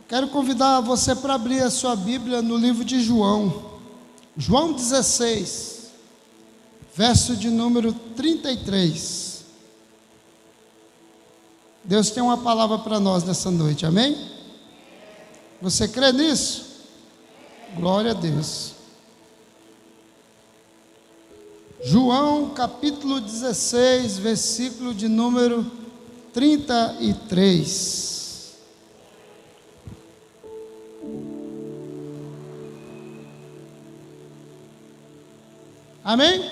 Quero convidar você para abrir a sua Bíblia no livro de João. João 16, verso de número 33. Deus tem uma palavra para nós nessa noite, amém? Você crê nisso? Glória a Deus. João capítulo 16, versículo de número 33. Amém?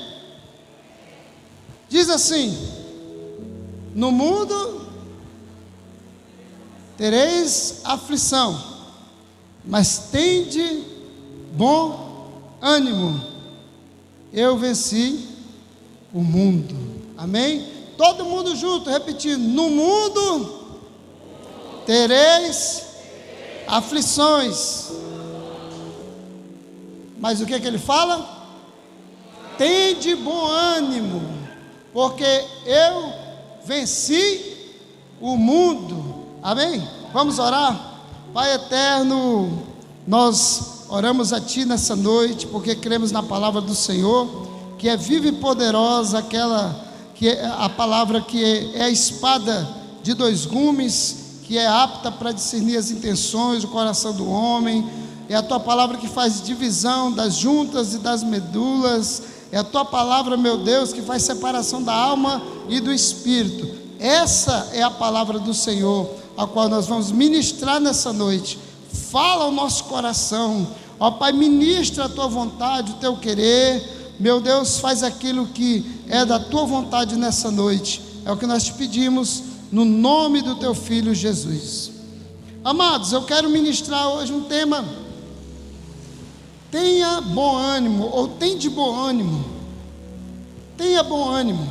Diz assim: no mundo tereis aflição, mas tende bom ânimo, eu venci o mundo. Amém? Todo mundo junto, repetindo: no mundo tereis aflições, mas o que ele fala? Tende bom ânimo, porque eu venci o mundo. Amém? Vamos orar? Pai eterno, nós oramos a Ti nessa noite, porque cremos na palavra do Senhor, que é viva e poderosa, aquela que é a palavra que é a espada de dois gumes, que é apta para discernir as intenções do coração do homem. É a Tua palavra que faz divisão das juntas e das medulas. É a Tua palavra, meu Deus, que faz separação da alma e do espírito. Essa é a palavra do Senhor, a qual nós vamos ministrar nessa noite. Fala ao nosso coração, ó Pai, ministra a Tua vontade, o Teu querer. Meu Deus, faz aquilo que é da Tua vontade nessa noite. É o que nós te pedimos, no nome do Teu Filho Jesus. Amados, eu quero ministrar hoje um tema: tenha bom ânimo, ou tem de bom ânimo. Tenha bom ânimo.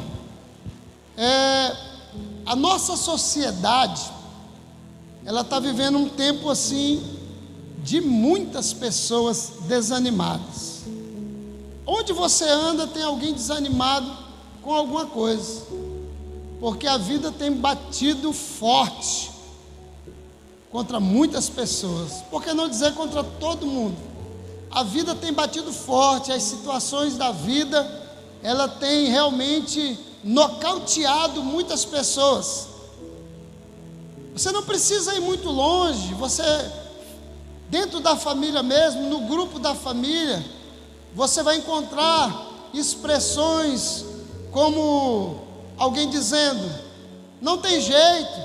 A nossa sociedade, ela está vivendo um tempo assim, de muitas pessoas desanimadas. Onde você anda tem alguém desanimado com alguma coisa, porque a vida tem batido forte contra muitas pessoas, por que não dizer contra todo mundo? A vida tem batido forte, as situações da vida, ela tem realmente nocauteado muitas pessoas. Você não precisa ir muito longe, você, dentro da família mesmo, no grupo da família, você vai encontrar expressões como alguém dizendo: não tem jeito,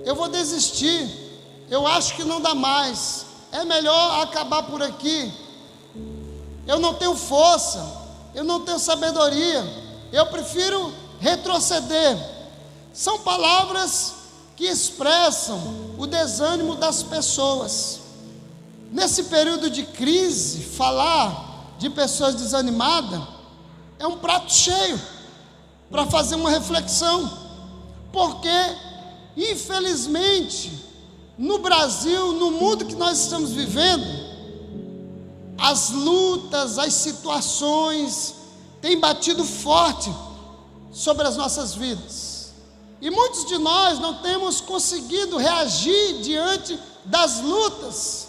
eu vou desistir, eu acho que não dá mais, é melhor acabar por aqui. Eu não tenho força, eu não tenho sabedoria, eu prefiro retroceder. São palavras que expressam o desânimo das pessoas. Nesse período de crise, falar de pessoas desanimadas é um prato cheio para fazer uma reflexão, porque infelizmente no Brasil, no mundo que nós estamos vivendo, as lutas, as situações têm batido forte sobre as nossas vidas, e muitos de nós não temos conseguido reagir diante das lutas,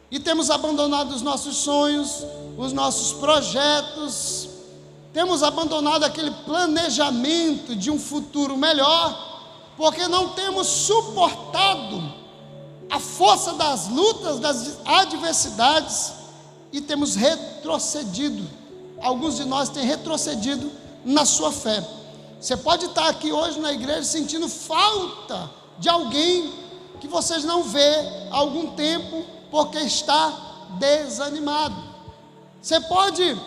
e temos abandonado os nossos sonhos, os nossos projetos, temos abandonado aquele planejamento de um futuro melhor, porque não temos suportado a força das lutas, das adversidades, e temos retrocedido. Alguns de nós têm retrocedido na sua fé. Você pode estar aqui hoje na igreja sentindo falta de alguém que vocês não vê há algum tempo, porque está desanimado. Você pode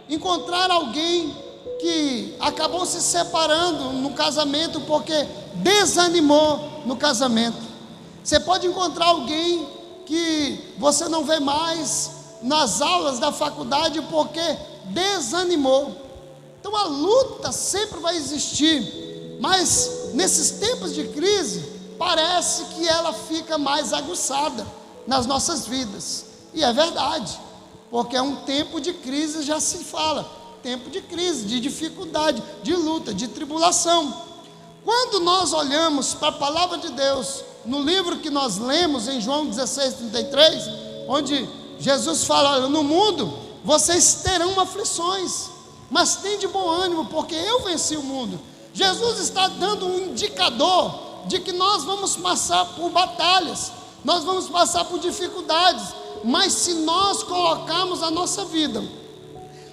encontrar alguém que acabou se separando no casamento porque desanimou no casamento. Você pode encontrar alguém que você não vê mais nas aulas da faculdade porque desanimou. Então a luta sempre vai existir, mas nesses tempos de crise parece que ela fica mais aguçada nas nossas vidas, e é verdade, porque é um tempo de crise, já se fala, tempo de crise, de dificuldade, de luta, de tribulação. Quando nós olhamos para a palavra de Deus, no livro que nós lemos em João 16:33, onde Jesus fala: olha, no mundo vocês terão aflições, mas tem de bom ânimo, porque eu venci o mundo. Jesus está dando um indicador de que nós vamos passar por batalhas, nós vamos passar por dificuldades, mas se nós colocarmos a nossa vida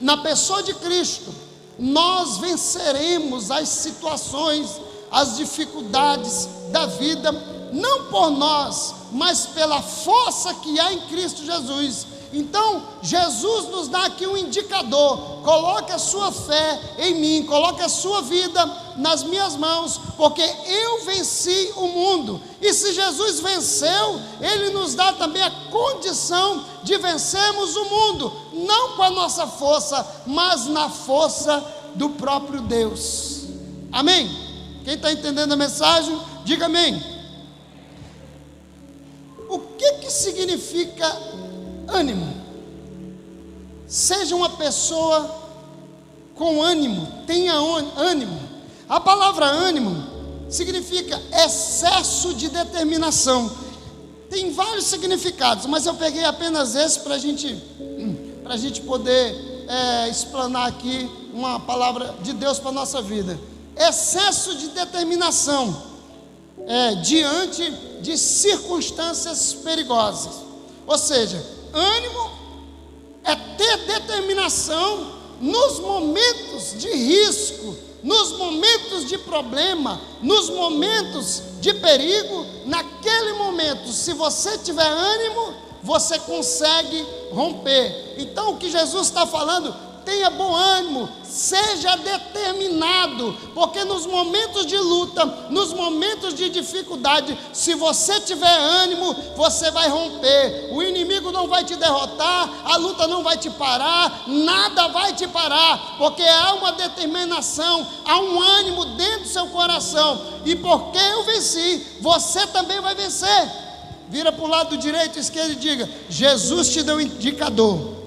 na pessoa de Cristo, nós venceremos as situações, as dificuldades da vida, não por nós, mas pela força que há em Cristo Jesus. Então, Jesus nos dá aqui um indicador: coloque a sua fé em mim, coloque a sua vida nas minhas mãos, porque eu venci o mundo. E se Jesus venceu, Ele nos dá também a condição de vencermos o mundo, não com a nossa força, mas na força do próprio Deus. Amém? Quem está entendendo a mensagem, diga amém. O que significa ânimo? Seja uma pessoa com ânimo, tenha ânimo. A palavra ânimo significa excesso de determinação. Tem vários significados, mas eu peguei apenas esse para a gente poder explanar aqui uma palavra de Deus para a nossa vida. Excesso de determinação diante de circunstâncias perigosas. Ou seja, ânimo é ter determinação nos momentos de risco, nos momentos de problema, nos momentos de perigo. Naquele momento, se você tiver ânimo, você consegue romper. Então o que Jesus está falando: tenha bom ânimo, seja determinado, porque nos momentos de luta, nos momentos de dificuldade, se você tiver ânimo, você vai romper. O inimigo não vai te derrotar, a luta não vai te parar, nada vai te parar, porque há uma determinação, há um ânimo dentro do seu coração. E porque eu venci, você também vai vencer. Vira para o lado direito, esquerdo e diga: Jesus te deu um indicador.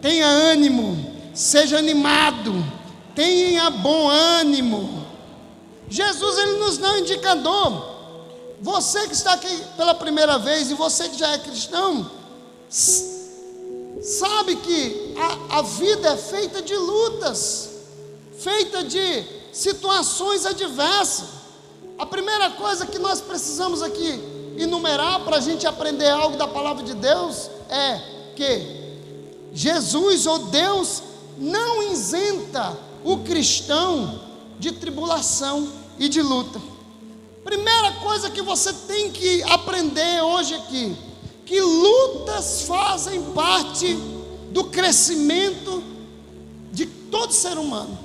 Tenha ânimo, seja animado, tenha bom ânimo. Jesus, Ele nos dá um indicador. Você que está aqui pela primeira vez e você que já é cristão, sabe que a vida é feita de lutas, feita de situações adversas. A primeira coisa que nós precisamos aqui enumerar para a gente aprender algo da palavra de Deus é que Jesus, ou Deus, não isenta o cristão de tribulação e de luta. Primeira coisa que você tem que aprender hoje aqui, que lutas fazem parte do crescimento de todo ser humano.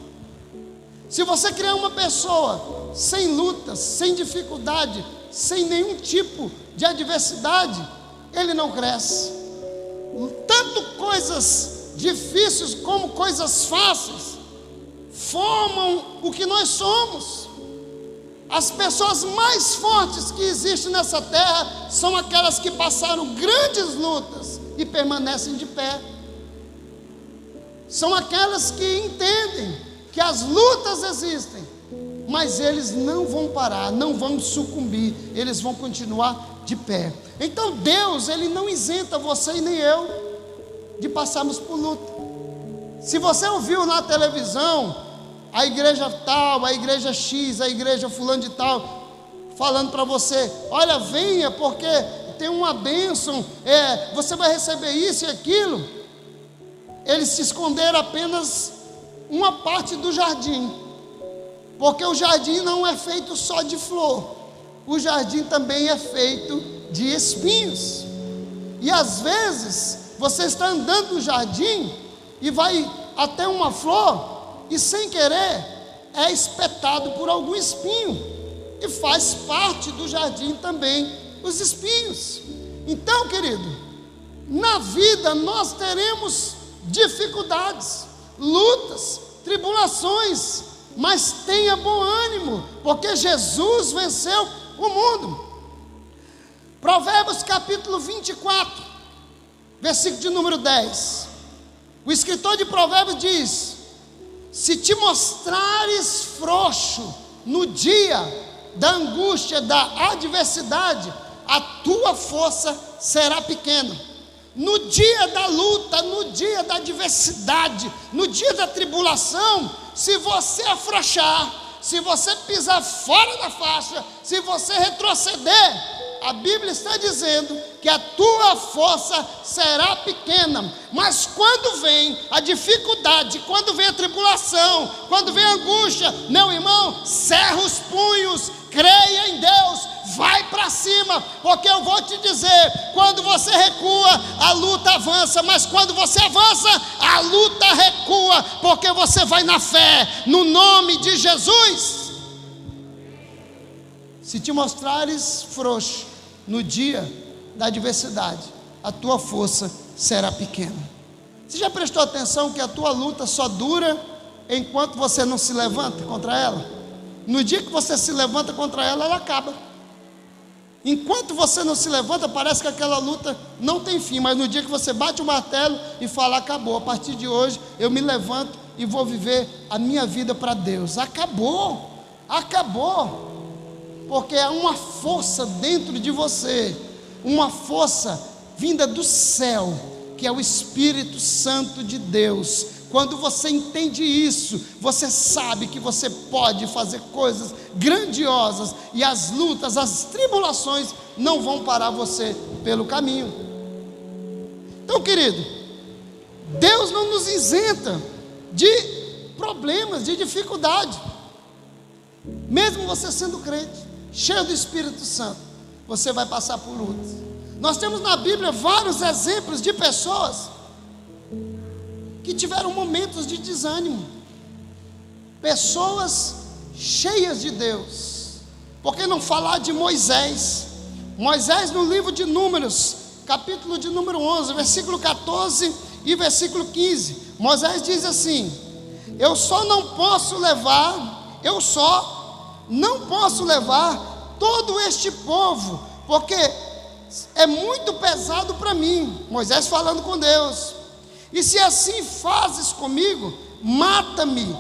Se você criar uma pessoa sem lutas, sem dificuldade, sem nenhum tipo de adversidade, ele não cresce. Tanto coisas difíceis como coisas fáceis formam o que nós somos. As pessoas mais fortes que existem nessa terra são aquelas que passaram grandes lutas e permanecem de pé. São aquelas que entendem que as lutas existem, mas eles não vão parar, não vão sucumbir, eles vão continuar de pé. Então Deus, Ele não isenta você e nem eu de passarmos por luta. Se você ouviu na televisão a igreja tal, a igreja X, a igreja fulano de tal, falando para você: olha, venha porque tem uma bênção, você vai receber isso e aquilo. Eles se esconderam apenas uma parte do jardim, porque o jardim não é feito só de flor, o jardim também é feito de espinhos. E às vezes você está andando no jardim e vai até uma flor e sem querer é espetado por algum espinho, e faz parte do jardim também os espinhos. Então, querido, na vida nós teremos dificuldades, lutas, tribulações, mas tenha bom ânimo, porque Jesus venceu o mundo. Provérbios capítulo 24, versículo de número 10. O escritor de Provérbios diz: se te mostrares frouxo no dia da angústia, da adversidade, a tua força será pequena. No dia da luta, no dia da adversidade, no dia da tribulação, se você afrouxar, se você pisar fora da faixa, se você retroceder, a Bíblia está dizendo que a tua força será pequena. Mas quando vem a dificuldade, quando vem a tribulação, quando vem a angústia, meu irmão, cerra os punhos, creia em Deus, vai para cima, porque eu vou te dizer, quando você recua, a luta avança, mas quando você avança, a luta recua, porque você vai na fé, no nome de Jesus. Se te mostrares frouxo no dia da adversidade, a tua força será pequena. Você já prestou atenção que a tua luta só dura enquanto você não se levanta contra ela? No dia que você se levanta contra ela, ela acaba. Enquanto você não se levanta, parece que aquela luta não tem fim, mas no dia que você bate o martelo e fala, acabou, a partir de hoje eu me levanto e vou viver a minha vida para Deus. Acabou, acabou. Porque há uma força dentro de você, uma força vinda do céu, que é o Espírito Santo de Deus. Quando você entende isso, você sabe que você pode fazer coisas grandiosas, e as lutas, as tribulações não vão parar você pelo caminho. Então, querido, Deus não nos isenta de problemas, de dificuldade. Mesmo você sendo crente, cheio do Espírito Santo, você vai passar por lutas. Nós temos na Bíblia vários exemplos de pessoas que tiveram momentos de desânimo, pessoas cheias de Deus. Por que não falar de Moisés? Moisés, no livro de Números, capítulo de número 11, versículo 14 e versículo 15, Moisés diz assim: eu só não posso levar todo este povo, porque é muito pesado para mim. Moisés falando com Deus. E se assim fazes comigo, mata-me,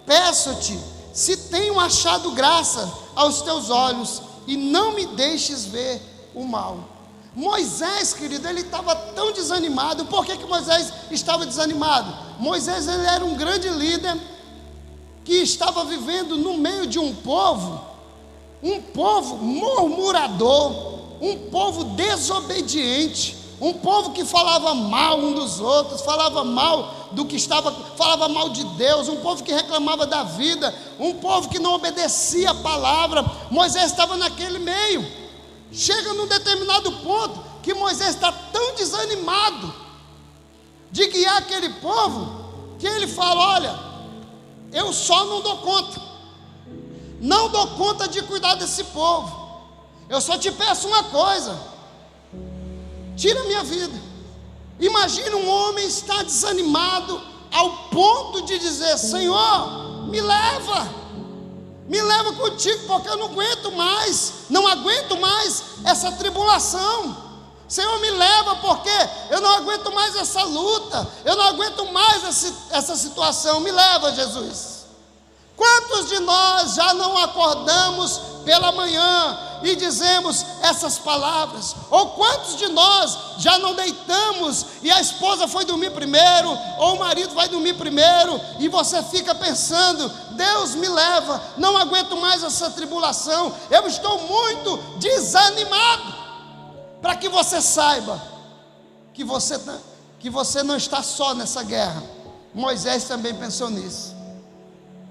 peço-te, se tenho achado graça aos teus olhos, e não me deixes ver o mal. Moisés, querido, ele estava tão desanimado. Por que Moisés estava desanimado? Moisés, ele era um grande líder, que estava vivendo no meio de um povo murmurador, um povo desobediente, um povo que falava mal um dos outros, falava mal falava mal de Deus, um povo que reclamava da vida, um povo que não obedecia a palavra. Moisés estava naquele meio. Chega num determinado ponto que Moisés está tão desanimado de guiar aquele povo, que ele fala: olha, eu só não dou conta de cuidar desse povo. Eu só te peço uma coisa: tira a minha vida. Imagina um homem estar desanimado ao ponto de dizer: Senhor, me leva contigo, porque eu não aguento mais essa tribulação. Senhor, me leva, porque eu não aguento mais essa luta, eu não aguento mais essa situação. Me leva, Jesus. Quantos de nós já não acordamos pela manhã e dizemos essas palavras? Ou quantos de nós já não deitamos e a esposa foi dormir primeiro, ou o marido vai dormir primeiro, e você fica pensando: Deus, me leva, não aguento mais essa tribulação, eu estou muito desanimado. Para que você saiba que você não está só nessa guerra. Moisés também pensou nisso.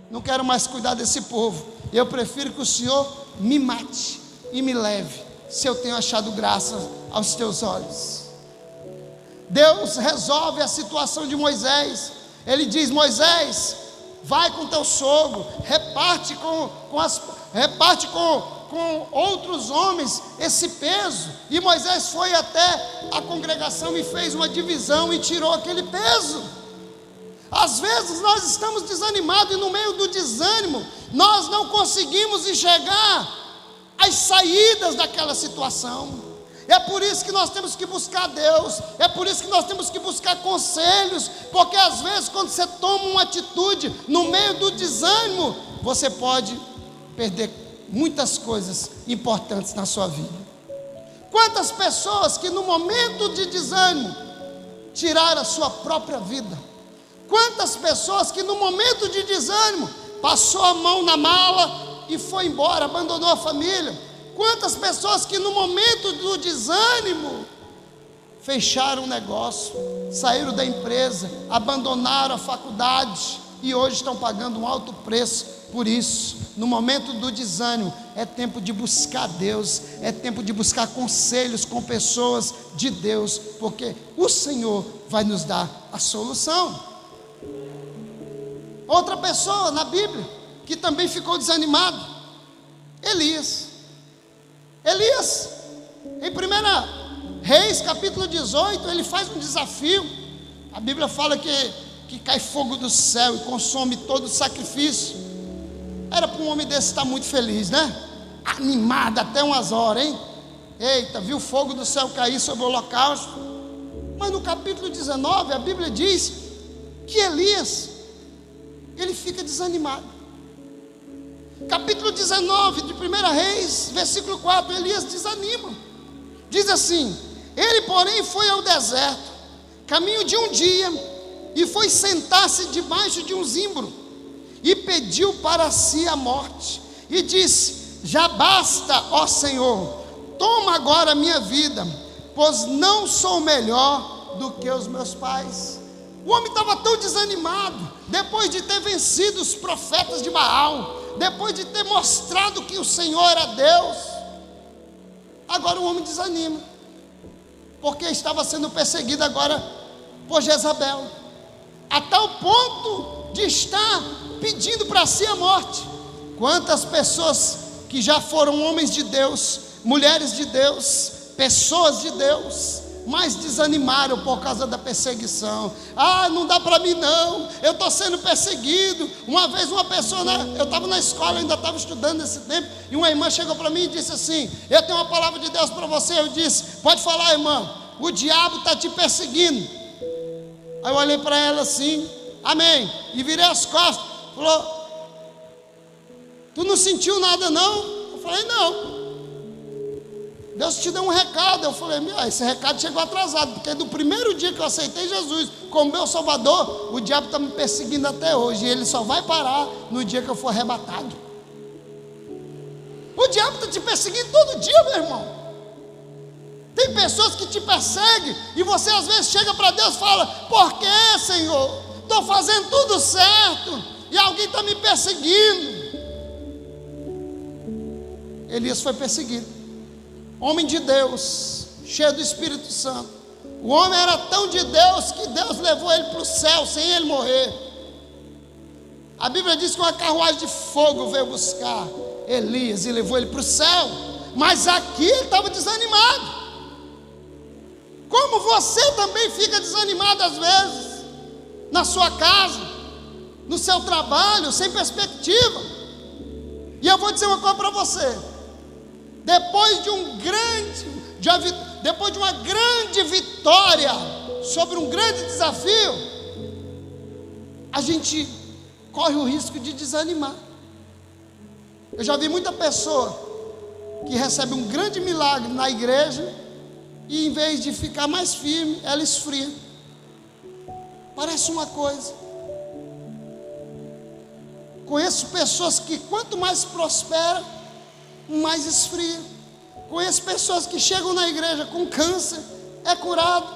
Não quero mais cuidar desse povo, eu prefiro que o Senhor me mate e me leve, se eu tenho achado graça aos teus olhos. Deus resolve a situação de Moisés. Ele diz: Moisés, vai com teu sogro, reparte com outros homens esse peso. E Moisés foi até a congregação e fez uma divisão e tirou aquele peso. Às vezes nós estamos desanimados, e no meio do desânimo nós não conseguimos enxergar as saídas daquela situação. É por isso que nós temos que buscar Deus, é por isso que nós temos que buscar conselhos, porque às vezes quando você toma uma atitude no meio do desânimo, você pode perder muitas coisas importantes na sua vida. Quantas pessoas que no momento de desânimo tiraram a sua própria vida? Quantas pessoas que no momento de desânimo passou a mão na mala e foi embora, abandonou a família? Quantas pessoas que no momento do desânimo fecharam o negócio, saíram da empresa, abandonaram a faculdade e hoje estão pagando um alto preço por isso. No momento do desânimo é tempo de buscar Deus, é tempo de buscar conselhos com pessoas de Deus, porque o Senhor vai nos dar a solução. Outra pessoa na Bíblia que também ficou desanimado, Elias, em 1 Reis capítulo 18, ele faz um desafio. A Bíblia fala que cai fogo do céu e consome todo o sacrifício. Era para um homem desse estar muito feliz, né? Animado até umas horas, hein? Eita, viu o fogo do céu cair sobre o holocausto. Mas no capítulo 19, a Bíblia diz que Elias, ele fica desanimado. Capítulo 19 de 1 Reis, versículo 4, Elias desanima. Diz assim: ele porém foi ao deserto, caminho de um dia, e foi sentar-se debaixo de um zimbro, e pediu para si a morte, e disse: já basta, ó Senhor, toma agora a minha vida, pois não sou melhor do que os meus pais. O homem estava tão desanimado, depois de ter vencido os profetas de Baal, depois de ter mostrado que o Senhor era Deus. Agora o homem desanima, porque estava sendo perseguido agora por Jezabel, a tal ponto de estar pedindo para si a morte. Quantas pessoas que já foram homens de Deus, mulheres de Deus, pessoas de Deus, mas desanimaram por causa da perseguição. Ah, não dá para mim não, eu estou sendo perseguido. Uma vez uma pessoa, eu estava na escola, ainda estava estudando nesse tempo, e uma irmã chegou para mim e disse assim: eu tenho uma palavra de Deus para você. Eu disse: pode falar, irmã, o diabo está te perseguindo. Aí eu olhei para ela assim, amém, e virei as costas. Falou: tu não sentiu nada não? Eu falei: não. Deus te deu um recado. Eu falei: esse recado chegou atrasado, porque do primeiro dia que eu aceitei Jesus como meu Salvador, o diabo está me perseguindo até hoje, e ele só vai parar no dia que eu for arrebatado. O diabo está te perseguindo todo dia, meu irmão. Tem pessoas que te perseguem, e você às vezes chega para Deus e fala: por que, Senhor? Estou fazendo tudo certo, e alguém está me perseguindo. Elias foi perseguido, homem de Deus, cheio do Espírito Santo. O homem era tão de Deus que Deus levou ele para o céu sem ele morrer. A Bíblia diz que uma carruagem de fogo veio buscar Elias e levou ele para o céu. Mas aqui ele estava desanimado. Como você também fica desanimado às vezes, na sua casa, no seu trabalho, sem perspectiva. E eu vou dizer uma coisa para você: depois de uma grande vitória sobre um grande desafio, a gente corre o risco de desanimar. Eu já vi muita pessoa que recebe um grande milagre na igreja e, em vez de ficar mais firme, ela esfria. Parece uma coisa. Conheço pessoas que quanto mais prospera, mais esfria. Conheço pessoas que chegam na igreja com câncer, é curado,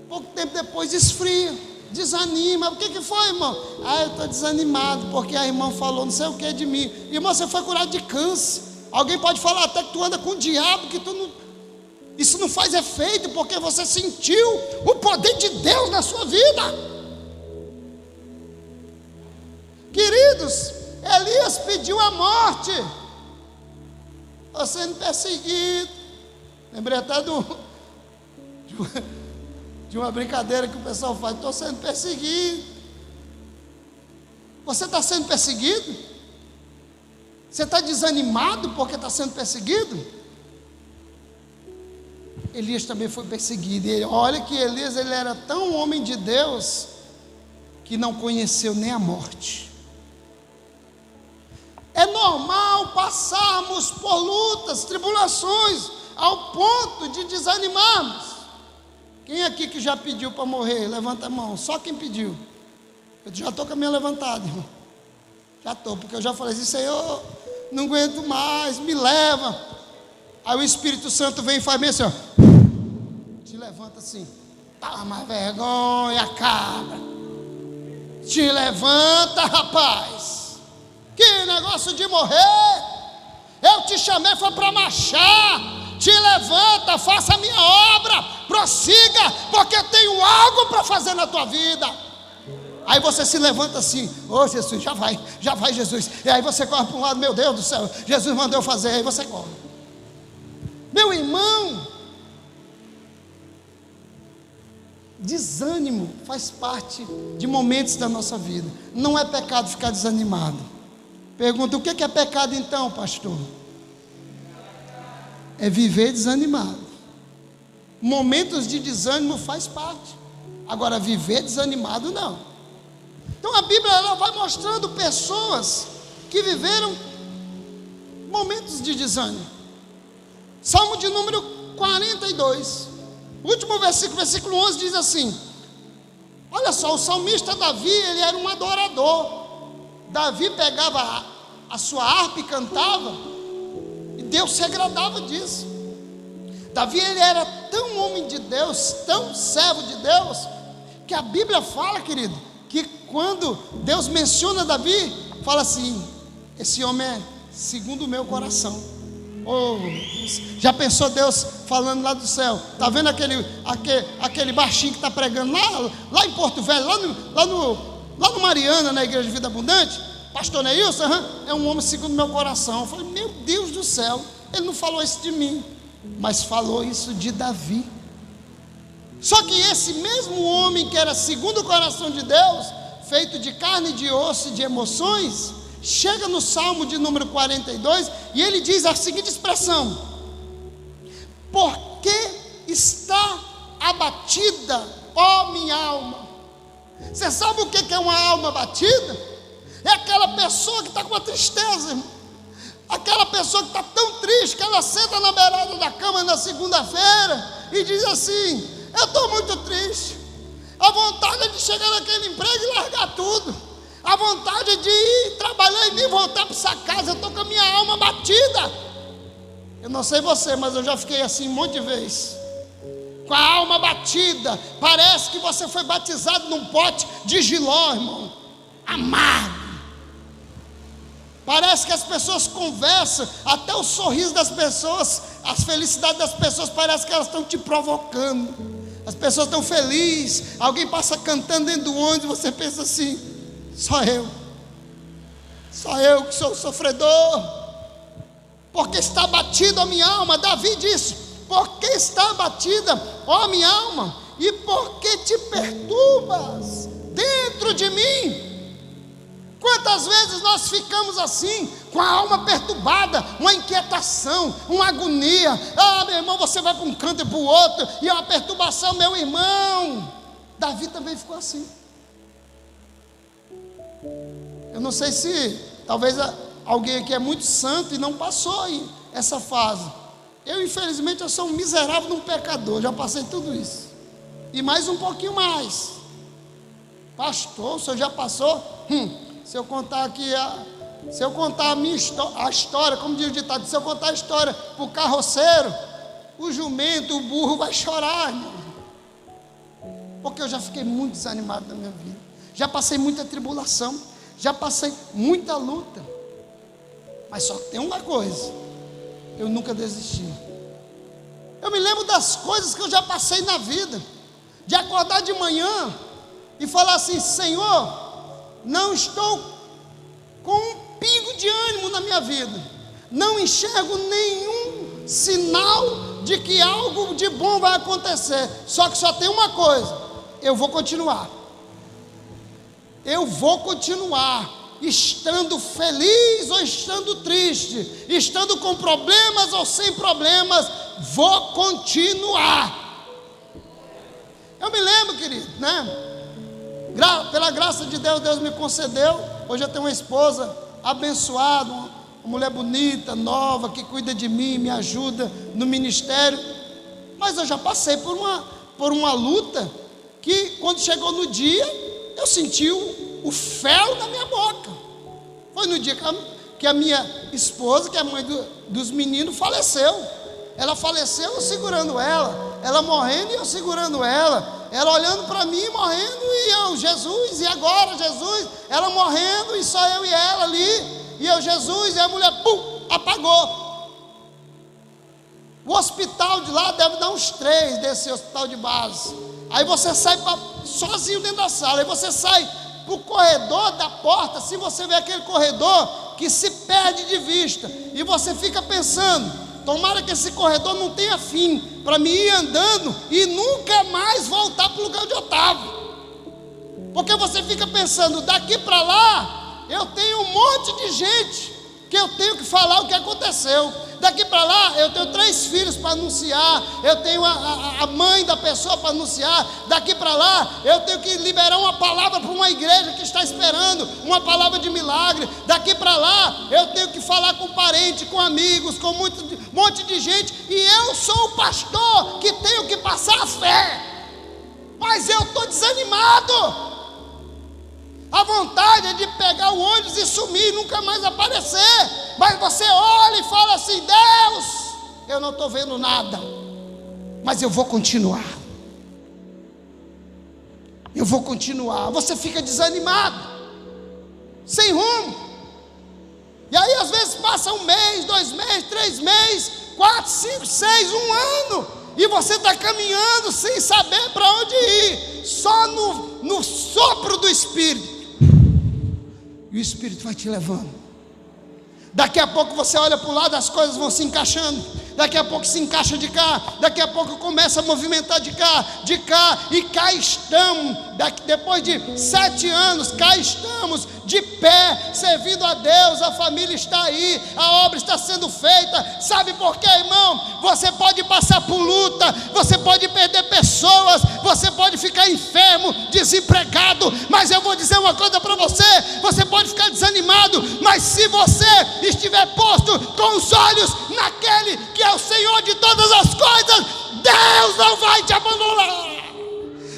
pouco tempo depois esfria, desanima. O que foi, irmão? Ah, eu estou desanimado porque a irmã falou não sei o que de mim. Irmão, você foi curado de câncer. Alguém pode falar até que tu anda com o diabo, que tu não... Isso não faz efeito, porque você sentiu o poder de Deus na sua vida. Queridos, Elias pediu a morte. Estou sendo perseguido. Lembrei até de uma brincadeira que o pessoal faz: estou sendo perseguido. Você está sendo perseguido? Você está desanimado porque está sendo perseguido? Elias também foi perseguido. E olha que Elias, ele era tão homem de Deus, que não conheceu nem a morte. É normal passarmos por lutas, tribulações, ao ponto de desanimarmos. Quem aqui que já pediu para morrer? Levanta a mão, só quem pediu. Eu já estou com a minha levantada, irmão. Já estou, porque eu já falei assim: Senhor, não aguento mais, me leva. Aí o Espírito Santo vem e faz bem assim, ó. Te levanta assim. Toma vergonha, cabra. Te levanta, rapaz. Que negócio de morrer. Eu te chamei, foi para marchar. Te levanta, faça a minha obra, prossiga, porque eu tenho algo para fazer na tua vida. Aí você se levanta assim: ô Jesus, já vai Jesus. E aí você corre para um lado: meu Deus do céu, Jesus mandou eu fazer. Aí você corre. Meu irmão, desânimo faz parte de momentos da nossa vida. Não é pecado ficar desanimado. Pergunta: o que é pecado então, pastor? É viver desanimado. Momentos de desânimo faz parte. Agora, viver desanimado não. Então a Bíblia, ela vai mostrando pessoas que viveram momentos de desânimo. Salmo de número 42, último versículo, versículo 11 diz assim: olha só, o salmista Davi, ele era um adorador. Davi pegava a sua harpa e cantava, e Deus se agradava disso. Davi, ele era tão homem de Deus, tão servo de Deus, que a Bíblia fala, querido, que quando Deus menciona Davi, fala assim: esse homem é segundo o meu coração. Oh, já pensou Deus falando lá do céu? Está vendo aquele baixinho que está pregando lá em Porto Velho, lá no Mariana, na Igreja de Vida Abundante? Pastor Neilson, é um homem segundo o meu coração. Eu falei: meu Deus do céu, ele não falou isso de mim, mas falou isso de Davi. Só que esse mesmo homem que era segundo o coração de Deus, feito de carne, de osso e de emoções, chega no Salmo de número 42 e ele diz a seguinte expressão: por que está abatida, ó minha alma? Você sabe o que é uma alma abatida? É aquela pessoa que está com uma tristeza, irmão. Aquela pessoa que está tão triste que ela senta na beirada da cama na segunda-feira e diz assim: eu estou muito triste. A vontade é de chegar naquele emprego e largar tudo. A vontade é de ir trabalhar e nem voltar para essa casa. Eu estou com a minha alma batida. Eu não sei você, mas eu já fiquei assim um monte de vezes, com a alma batida. Parece que você foi batizado num pote de Giló, irmão, amargo. Parece que as pessoas conversam, até o sorriso das pessoas, as felicidades das pessoas, parece que elas estão te provocando. As pessoas estão felizes, alguém passa cantando dentro do ônibus, você pensa assim: só eu que sou o sofredor. Porque está abatida a minha alma. Davi disse: porque está abatida, ó minha alma, e por que te perturbas dentro de mim? Quantas vezes nós ficamos assim, com a alma perturbada, uma inquietação, uma agonia. Ah, meu irmão, você vai para um canto e para o outro, e é uma perturbação, meu irmão. Davi também ficou assim. Eu não sei se, talvez alguém aqui é muito santo e não passou aí essa fase. Eu, infelizmente, eu sou um miserável, um pecador, já passei tudo isso. E mais um pouquinho mais. Pastor, o senhor já passou? Se eu contar aqui, se eu contar a história, como diz o ditado, se eu contar a história para o carroceiro, o jumento, o burro vai chorar, irmão. Porque eu já fiquei muito desanimado na minha vida. Já passei muita tribulação, já passei muita luta. Mas só tem uma coisa: eu nunca desisti. Eu me lembro das coisas que eu já passei na vida, de acordar de manhã e falar assim: Senhor, não estou com um pingo de ânimo na minha vida, não enxergo nenhum sinal de que algo de bom vai acontecer. Só que só tem uma coisa: eu vou continuar. Eu vou continuar, estando feliz ou estando triste, estando com problemas ou sem problemas, vou continuar. Eu me lembro, querido, né? Pela graça de Deus, Deus me concedeu. Hoje eu tenho uma esposa abençoada, uma mulher bonita, nova, que cuida de mim, me ajuda no ministério. Mas eu já passei por uma luta que, quando chegou no dia, eu senti o fel na minha boca. Foi no dia que a minha esposa, que é a mãe dos meninos, faleceu. Ela faleceu, eu segurando ela morrendo e eu segurando ela olhando para mim morrendo, e eu, Jesus, e agora, Jesus? Ela morrendo, e só eu e ela ali, e eu, Jesus, e a mulher, pum, apagou. O hospital de lá deve dar uns 3 desse hospital de base. Aí você sai sozinho dentro da sala, aí você sai para o corredor da porta. Se você vê aquele corredor que se perde de vista, e você fica pensando, tomara que esse corredor não tenha fim, para me ir andando e nunca mais voltar para o lugar onde eu estava. Porque você fica pensando, daqui para lá, eu tenho um monte de gente que eu tenho que falar o que aconteceu. Daqui para lá, eu tenho 3 filhos para anunciar, eu tenho a mãe da pessoa para anunciar. Daqui para lá, eu tenho que liberar uma palavra para uma igreja que está esperando uma palavra de milagre. Daqui para lá, eu tenho que falar com parente, com amigos, com um monte de gente, e eu sou o pastor que tenho que passar a fé, mas eu estou desanimado. A vontade é de pegar o ônibus e sumir, nunca mais aparecer. Mas você olha e fala assim: Deus, eu não estou vendo nada, mas eu vou continuar. Eu vou continuar. Você fica desanimado, sem rumo. E aí às vezes passa 1 mês, 2 meses, 3 meses, 4, 5, 6, 1 ano, e você está caminhando sem saber para onde ir, só no sopro do Espírito. E o Espírito vai te levando. Daqui a pouco você olha para o lado, as coisas vão se encaixando. Daqui a pouco se encaixa de cá. Daqui a pouco começa a movimentar de cá. E cá estamos. Depois de 7 anos, cá estamos de pé, servindo a Deus. A família está aí, a obra está sendo feita. Sabe por quê, irmão? Você pode passar por luta, você pode perder pessoas, você pode ficar enfermo, desempregado, mas eu vou dizer uma coisa para você: você pode ficar desanimado, mas se você estiver posto com os olhos naquele que é o Senhor de todas as coisas, Deus não vai te abandonar.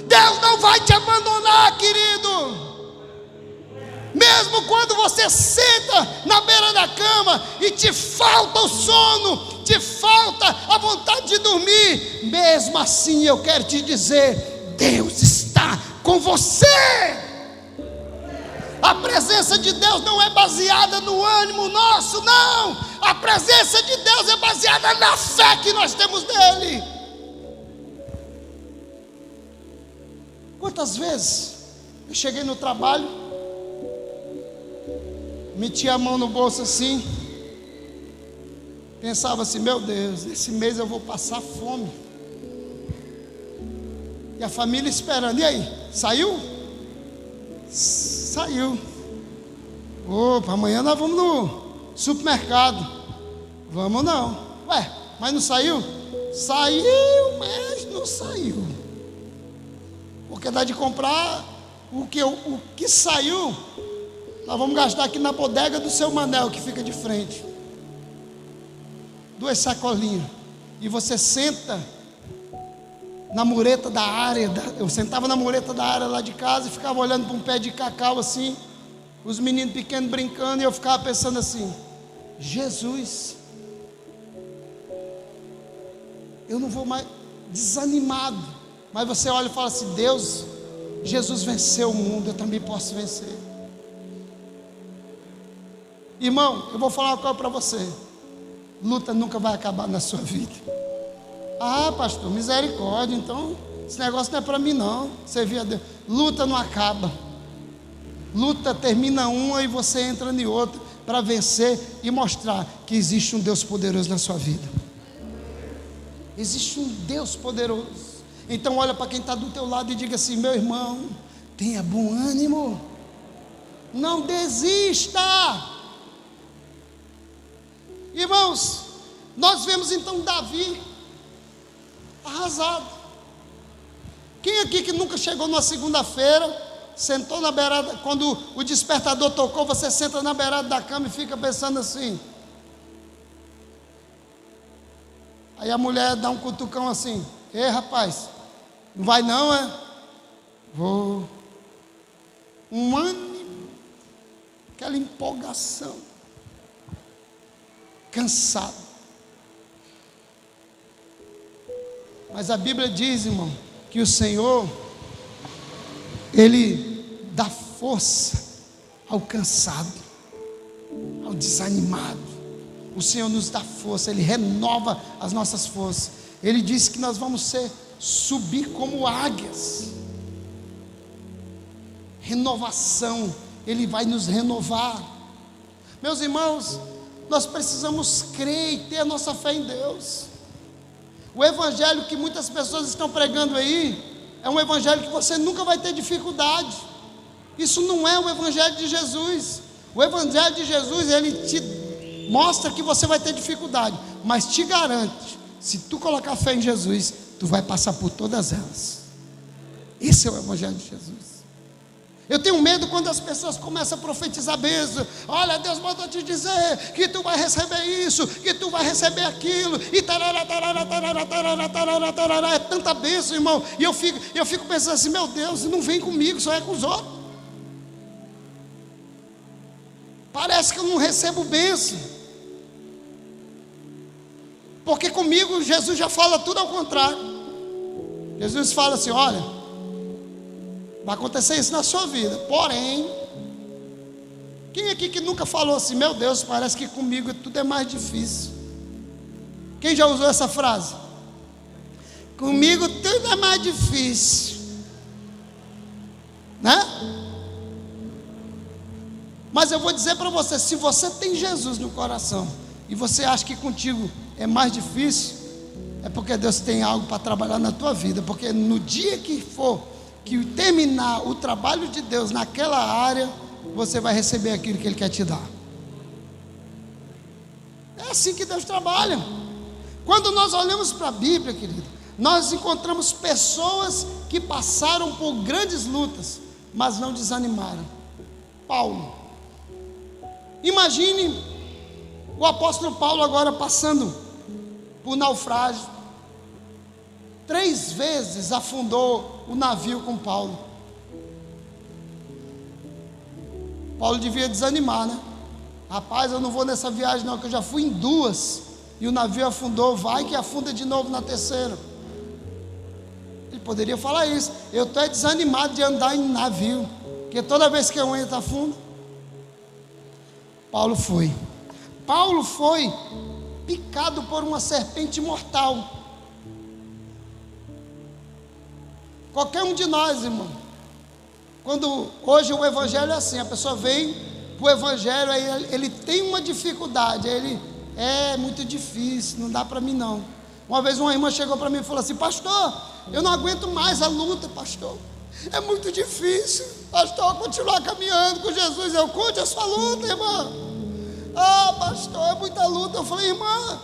Deus não vai te abandonar, querido. Mesmo quando você senta na beira da cama e te falta o sono, te falta a vontade de dormir, mesmo assim eu quero te dizer, Deus está com você. A presença de Deus não é baseada no ânimo nosso, não. A presença de Deus é baseada na fé que nós temos nele. Quantas vezes eu cheguei no trabalho, meti a mão no bolso assim, pensava assim: meu Deus, esse mês eu vou passar fome. E a família esperando. E aí, saiu? Saiu. Opa, amanhã nós vamos no supermercado. Vamos não. Ué, mas não saiu? Saiu, mas não saiu. Porque dá de comprar o que saiu, nós vamos gastar aqui na bodega do seu Manel, que fica de frente. 2 sacolinhas. E você senta na mureta da área. Eu sentava na mureta da área lá de casa e ficava olhando para um pé de cacau assim, os meninos pequenos brincando, e eu ficava pensando assim: Jesus, eu não vou mais, desanimado. Mas você olha e fala assim: Deus, Jesus venceu o mundo, eu também posso vencer. Irmão, eu vou falar uma coisa para você: luta nunca vai acabar na sua vida. Ah, pastor, misericórdia, então esse negócio não é para mim não, servir a Deus. Luta não acaba. Luta termina uma e você entra em outra, para vencer e mostrar que existe um Deus poderoso na sua vida. Existe um Deus poderoso. Então olha para quem está do teu lado e diga assim: meu irmão, tenha bom ânimo, não desista. Irmãos, nós vemos então Davi arrasado. Quem aqui que nunca chegou numa segunda-feira, sentou na beirada, quando o despertador tocou, você senta na beirada da cama e fica pensando assim. Aí a mulher dá um cutucão assim: ei, rapaz, não vai não, é? Vou. Um ânimo, aquela empolgação, cansado. Mas a Bíblia diz, irmão, que o Senhor, Ele dá força ao cansado, ao desanimado. O Senhor nos dá força, Ele renova as nossas forças. Ele disse que nós vamos subir como águias. Renovação, Ele vai nos renovar. Meus irmãos, nós precisamos crer e ter a nossa fé em Deus. O evangelho que muitas pessoas estão pregando aí é um evangelho que você nunca vai ter dificuldade. Isso não é o evangelho de Jesus. O evangelho de Jesus, ele te mostra que você vai ter dificuldade, mas te garante, se tu colocar fé em Jesus, tu vai passar por todas elas. Esse é o evangelho de Jesus. Eu tenho medo quando as pessoas começam a profetizar bênção. Olha, Deus mandou te dizer que tu vai receber isso, que tu vai receber aquilo, e tarará, tarará, tarará, tarará, tarará, tarará. É tanta bênção, irmão. E eu fico pensando assim: meu Deus, não vem comigo, só é com os outros. Parece que eu não recebo bênção, porque comigo Jesus já fala tudo ao contrário. Jesus fala assim: olha, vai acontecer isso na sua vida, porém, quem aqui que nunca falou assim: meu Deus, parece que comigo tudo é mais difícil? Quem já usou essa frase? Comigo tudo é mais difícil, né? Mas eu vou dizer para você: se você tem Jesus no coração e você acha que contigo é mais difícil, é porque Deus tem algo para trabalhar na tua vida. Porque no dia que for que terminar o trabalho de Deus naquela área, você vai receber aquilo que Ele quer te dar. É assim que Deus trabalha. Quando nós olhamos para a Bíblia, querido, nós encontramos pessoas que passaram por grandes lutas, mas não desanimaram. Paulo, imagine o apóstolo Paulo agora passando por naufrágio. 3 vezes afundou o navio com Paulo. Paulo devia desanimar, né? Rapaz, eu não vou nessa viagem não, que eu já fui em 2 e o navio afundou, vai que afunda de novo na 3ª. Ele poderia falar isso: eu estou desanimado de andar em navio, porque toda vez que eu entro afunda. Paulo foi picado por uma serpente mortal. Qualquer um de nós, irmão, quando hoje o evangelho é assim, a pessoa vem para o evangelho, aí ele tem uma dificuldade, aí ele, é muito difícil, não dá para mim não. Uma vez uma irmã chegou para mim e falou assim: pastor, eu não aguento mais a luta, pastor, é muito difícil, pastor, continuar caminhando com Jesus. Eu: conte a sua luta, irmã. Ah, pastor, é muita luta. Eu falei: irmã,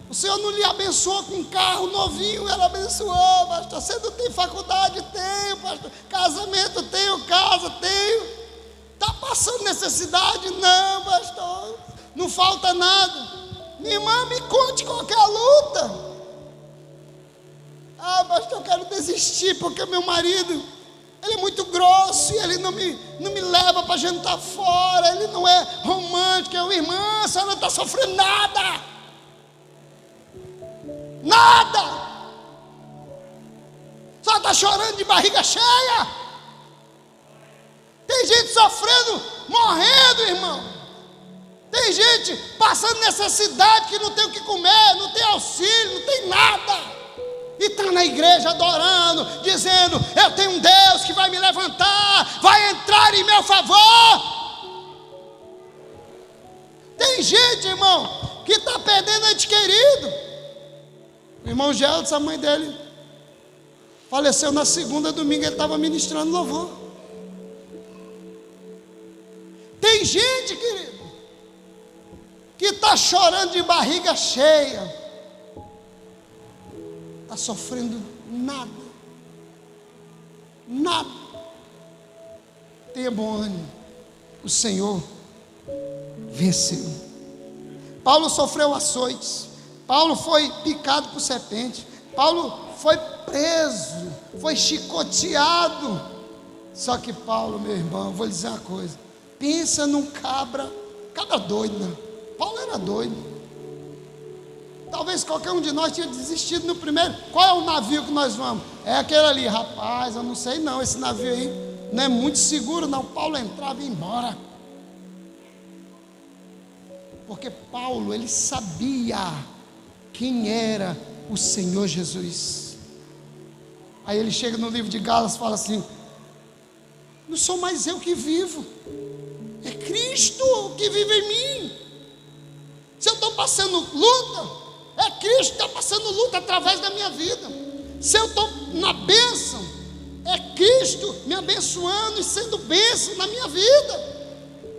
o Senhor não lhe abençoou com um carro novinho? Ela abençoou, pastor. Você não tem faculdade? Tenho, pastor. Casamento? Tenho. Casa? Tenho. Está passando necessidade? Não, pastor, não falta nada. Minha irmã, me conte qual que é a luta. Ah, pastor, eu quero desistir, porque meu marido, ele é muito grosso, e ele não me leva para jantar fora, ele não é romântico. Eu: irmã, a senhora não está sofrendo nada. Nada. Só está chorando de barriga cheia. Tem gente sofrendo, morrendo, irmão. Tem gente passando necessidade, que não tem o que comer, não tem auxílio, não tem nada, e está na igreja adorando, dizendo: eu tenho um Deus que vai me levantar, vai entrar em meu favor. Tem gente, irmão, que está perdendo ente querido. O irmão Gelson, a mãe dele faleceu na segunda, domingo ele estava ministrando louvor. Tem gente, querido, que está chorando de barriga cheia, está está sofrendo nada. Nada. Tenha bom ânimo. O Senhor venceu. Paulo sofreu açoites. Paulo foi picado por serpente. Paulo foi preso. Foi chicoteado. Só que Paulo, meu irmão, vou lhe dizer uma coisa. Pensa num cabra doido, né? Paulo era doido. Talvez qualquer um de nós tinha desistido no primeiro. Qual é o navio que nós vamos? É aquele ali. Rapaz, eu não sei não, esse navio aí não é muito seguro não. Paulo entrava e ia embora. Porque Paulo, ele sabia quem era o Senhor Jesus. Aí ele chega no livro de Gálatas e fala assim: não sou mais eu que vivo, é Cristo que vive em mim. Se eu estou passando luta, é Cristo que está passando luta através da minha vida. Se eu estou na bênção, é Cristo me abençoando e sendo bênção na minha vida.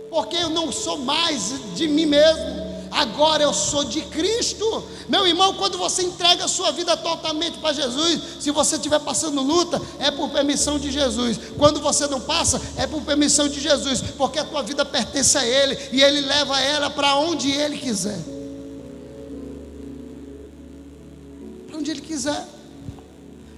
Porque eu não sou mais de mim mesmo, agora eu sou de Cristo. Meu irmão, quando você entrega a sua vida totalmente para Jesus, se você estiver passando luta, é por permissão de Jesus. Quando você não passa, é por permissão de Jesus, porque a tua vida pertence a Ele, e Ele leva ela para onde Ele quiser. Para onde Ele quiser.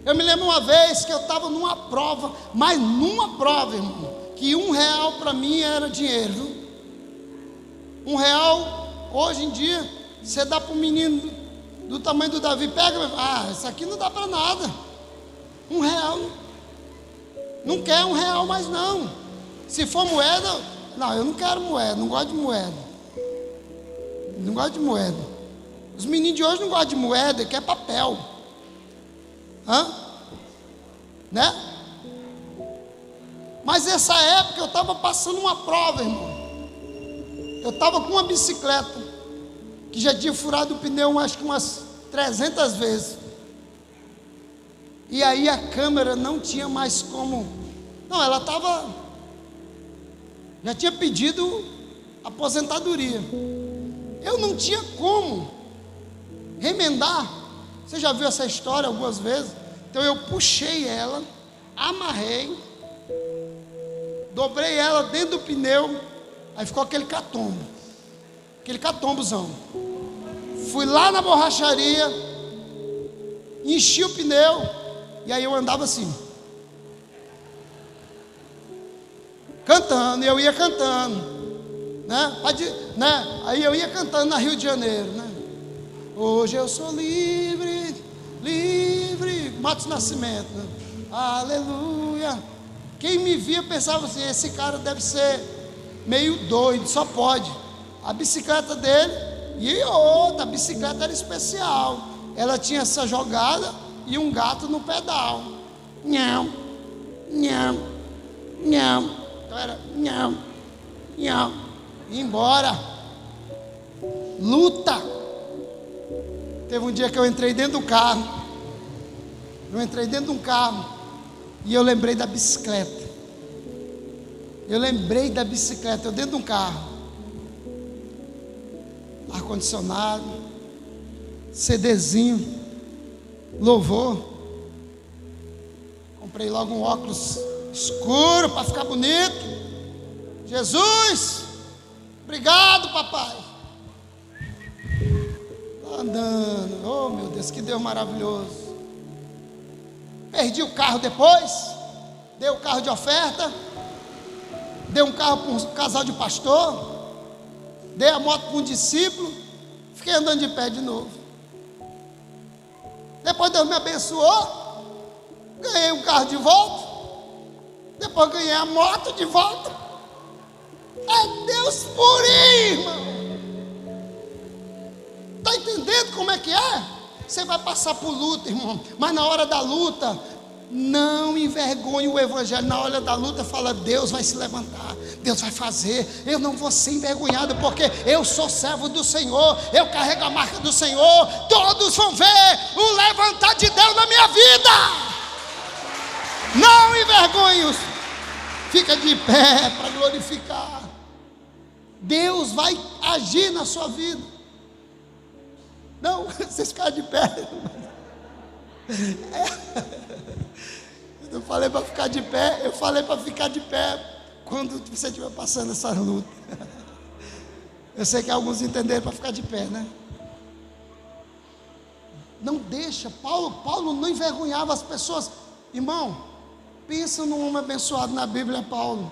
Eu me lembro uma vez que eu estava numa prova, mas numa prova, irmão, que R$1 para mim era dinheiro, viu? R$1, hoje em dia, você dá para um menino do tamanho do Davi, pega, isso aqui não dá para nada. R$1, não quer R$1 mais não. Se for moeda, não, eu não quero moeda, não gosto de moeda. Não gosto de moeda. Os meninos de hoje não gostam de moeda, quer papel. Né? Mas essa época eu estava passando uma prova, irmão. Eu estava com uma bicicleta que já tinha furado o pneu acho que umas 300 vezes. E aí a câmera não tinha mais como. Não, ela estava. Já tinha pedido aposentadoria. Eu não tinha como remendar. Você já viu essa história algumas vezes? Então eu puxei ela, amarrei, dobrei ela dentro do pneu, aí ficou aquele catombozão. Fui lá na borracharia, enchi o pneu, e aí eu andava assim, cantando, e eu ia cantando, né? Aí eu ia cantando na Rio de Janeiro, né? Hoje eu sou livre, livre, Matos Nascimento, né? Aleluia. Quem me via pensava assim: esse cara deve ser meio doido, só pode. A bicicleta dele, e outra, a bicicleta era especial. Ela tinha essa jogada e um gato no pedal. Nham, nham, nham. Então era nham, nham. Ia embora. Luta. Teve um dia que eu entrei dentro do carro. E eu lembrei da bicicleta. Eu dentro de um carro. Ar-condicionado, CDzinho, louvor. Comprei logo um óculos escuro para ficar bonito. Jesus, obrigado, papai. Andando, oh meu Deus, que Deus maravilhoso. Perdi o carro depois, dei o carro de oferta, dei um carro para um casal de pastor, dei a moto para um discípulo, fiquei andando de pé de novo. Depois Deus me abençoou, ganhei um carro de volta, depois ganhei a moto de volta. É Deus purinho, irmão. Está entendendo como é que é? Você vai passar por luta, irmão, mas na hora da luta, não envergonhe o evangelho. Na hora da luta, fala: Deus vai se levantar, Deus vai fazer, eu não vou ser envergonhado, porque eu sou servo do Senhor, eu carrego a marca do Senhor. Todos vão ver o levantar de Deus na minha vida. Não envergonhe-os, fica de pé para glorificar. Deus vai agir na sua vida. Não, vocês ficaram de pé. Eu não falei para ficar de pé, eu falei para ficar de pé quando você estiver passando essa luta. Eu sei que alguns entenderam para ficar de pé, né? Não deixa, Paulo não envergonhava as pessoas. Irmão, pensa num homem abençoado na Bíblia, Paulo.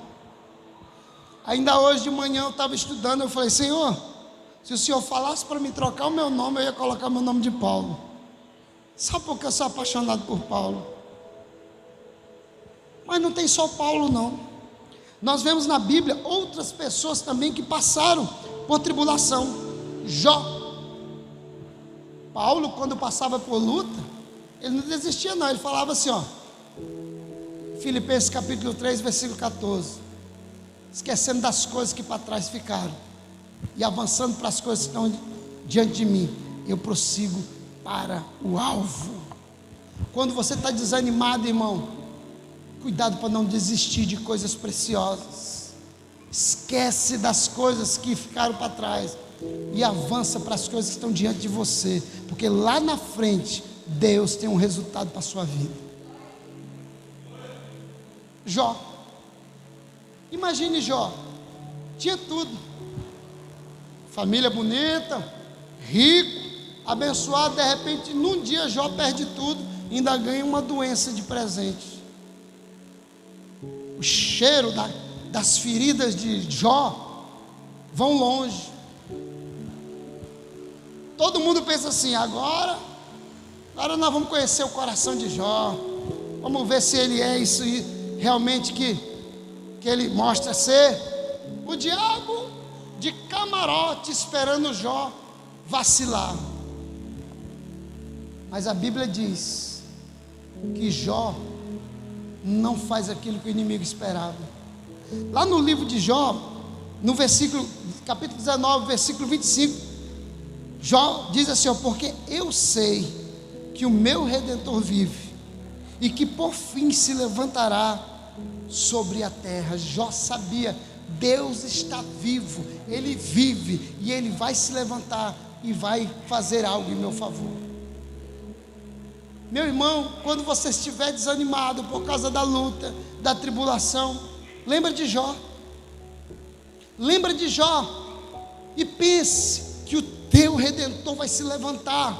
Ainda hoje de manhã eu estava estudando, eu falei, Senhor, se o Senhor falasse para me trocar o meu nome, eu ia colocar meu nome de Paulo. Sabe por que eu sou apaixonado por Paulo? Mas não tem só Paulo não. Nós vemos na Bíblia outras pessoas também que passaram por tribulação. Jó. Paulo, quando passava por luta, ele não desistia não, ele falava assim, ó, Filipenses capítulo 3, versículo 14, esquecendo das coisas que para trás ficaram, e avançando para as coisas que estão diante de mim, eu prossigo para o alvo. Quando você está desanimado, irmão, cuidado para não desistir de coisas preciosas, esquece das coisas que ficaram para trás, e avança para as coisas que estão diante de você, porque lá na frente Deus tem um resultado para a sua vida. Jó, imagine Jó, tinha tudo, família bonita, rico, abençoado, de repente num dia Jó perde tudo, ainda ganha uma doença de presente. O cheiro das feridas de Jó vão longe. Todo mundo pensa assim, agora nós vamos conhecer o coração de Jó, vamos ver se ele é isso realmente que ele mostra ser. O diabo de camarote esperando Jó vacilar. Mas a Bíblia diz que Jó não faz aquilo que o inimigo esperava. Lá no livro de Jó, no capítulo 19, versículo 25, Jó diz assim, ó, porque eu sei que o meu Redentor vive, e que por fim se levantará sobre a terra. Jó sabia, Deus está vivo, Ele vive, e Ele vai se levantar, e vai fazer algo em meu favor. Meu irmão, quando você estiver desanimado por causa da luta, da tribulação, lembra de Jó, e pense que o teu Redentor vai se levantar.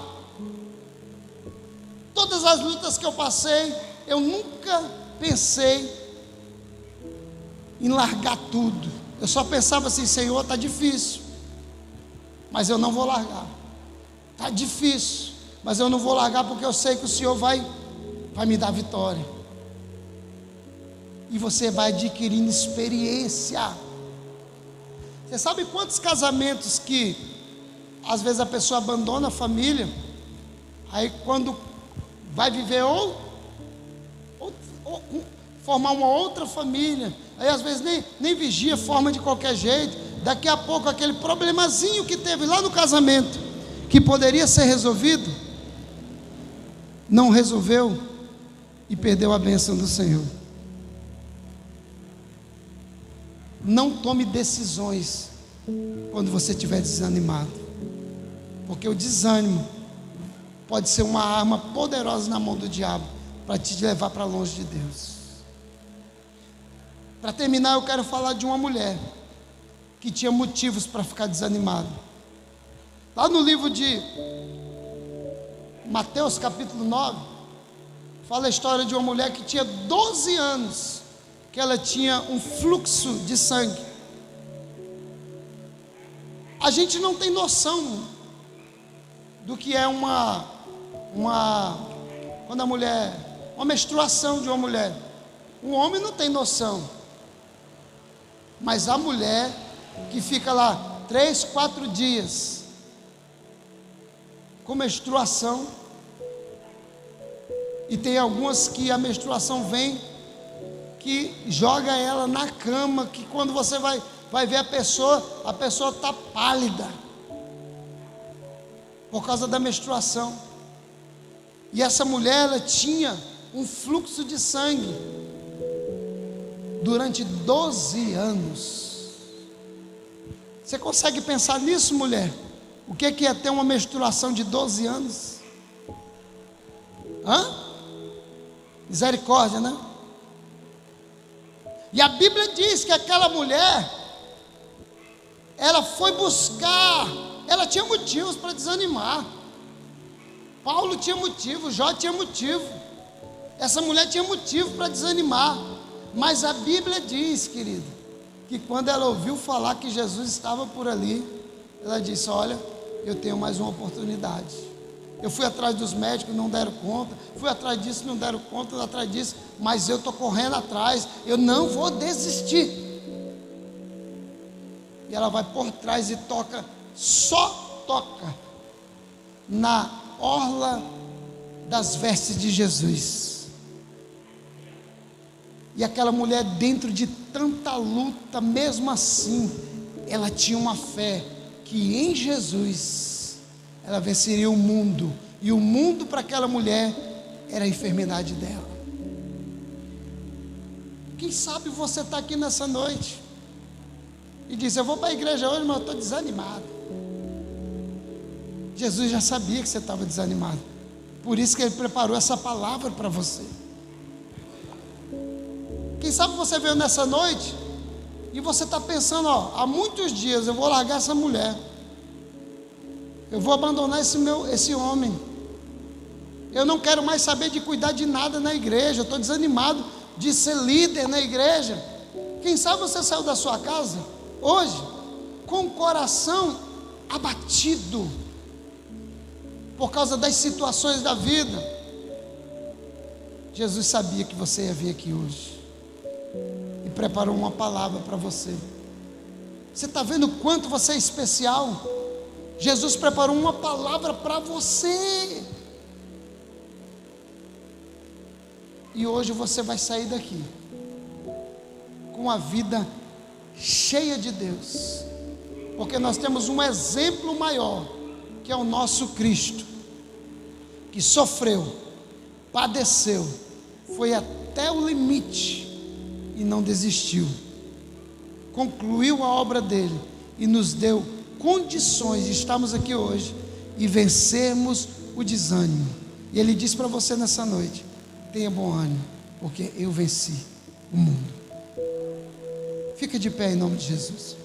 Todas as lutas que eu passei, eu nunca pensei em largar tudo. Eu só pensava assim, Senhor, está difícil, mas eu não vou largar. Está difícil, mas eu não vou largar, porque eu sei que o Senhor vai me dar vitória. E você vai adquirindo experiência. Você sabe quantos casamentos que às vezes a pessoa abandona a família, aí quando vai viver ou formar uma outra família, aí às vezes nem vigia, forma de qualquer jeito, daqui a pouco aquele problemazinho que teve lá no casamento, que poderia ser resolvido, não resolveu, e perdeu a bênção do Senhor. Não tome decisões quando você estiver desanimado, porque o desânimo pode ser uma arma poderosa na mão do diabo, para te levar para longe de Deus. Para terminar, eu quero falar de uma mulher que tinha motivos para ficar desanimada. Lá no livro de Mateus capítulo 9, fala a história de uma mulher que tinha 12 anos, que ela tinha um fluxo de sangue. A gente não tem noção do que é quando a mulher, uma menstruação de uma mulher. O homem não tem noção, mas a mulher que fica lá 3, 4 dias com menstruação, e tem algumas que a menstruação vem, que joga ela na cama, que quando você vai ver a pessoa está pálida, por causa da menstruação. E essa mulher, ela tinha um fluxo de sangue durante 12 anos. Você consegue pensar nisso, mulher? O que é ter uma menstruação de 12 anos? Misericórdia, né? E a Bíblia diz que aquela mulher, ela foi buscar, ela tinha motivos para desanimar. Paulo tinha motivo, Jó tinha motivo, essa mulher tinha motivo para desanimar. Mas a Bíblia diz, querido, que quando ela ouviu falar que Jesus estava por ali, ela disse: olha, eu tenho mais uma oportunidade. Eu fui atrás dos médicos, não deram conta, fui atrás disso, não deram conta, fui atrás disso, mas eu estou correndo atrás, eu não vou desistir. E ela vai por trás e toca, só toca na orla das vestes de Jesus. E aquela mulher, dentro de tanta luta, mesmo assim, ela tinha uma fé que em Jesus ela venceria o mundo, e o mundo para aquela mulher era a enfermidade dela. Quem sabe você está aqui nessa noite e diz: eu vou para a igreja hoje, mas eu estou desanimado. Jesus já sabia que você estava desanimado, por isso que Ele preparou essa palavra para você. Quem sabe você veio nessa noite e você está pensando: há muitos dias eu vou largar essa mulher, eu vou abandonar esse homem, eu não quero mais saber de cuidar de nada na igreja, eu estou desanimado de ser líder na igreja. Quem sabe você saiu da sua casa hoje com o coração abatido por causa das situações da vida. Jesus sabia que você ia vir aqui hoje e preparou uma palavra para você. Você está vendo o quanto você é especial? Jesus preparou uma palavra para você, e hoje você vai sair daqui com a vida cheia de Deus, porque nós temos um exemplo maior, que é o nosso Cristo, que sofreu, padeceu, foi até o limite e não desistiu, concluiu a obra dele e nos deu condições de estarmos aqui hoje e vencermos o desânimo. E Ele diz para você nessa noite: tenha bom ânimo, porque eu venci o mundo. Fica de pé em nome de Jesus.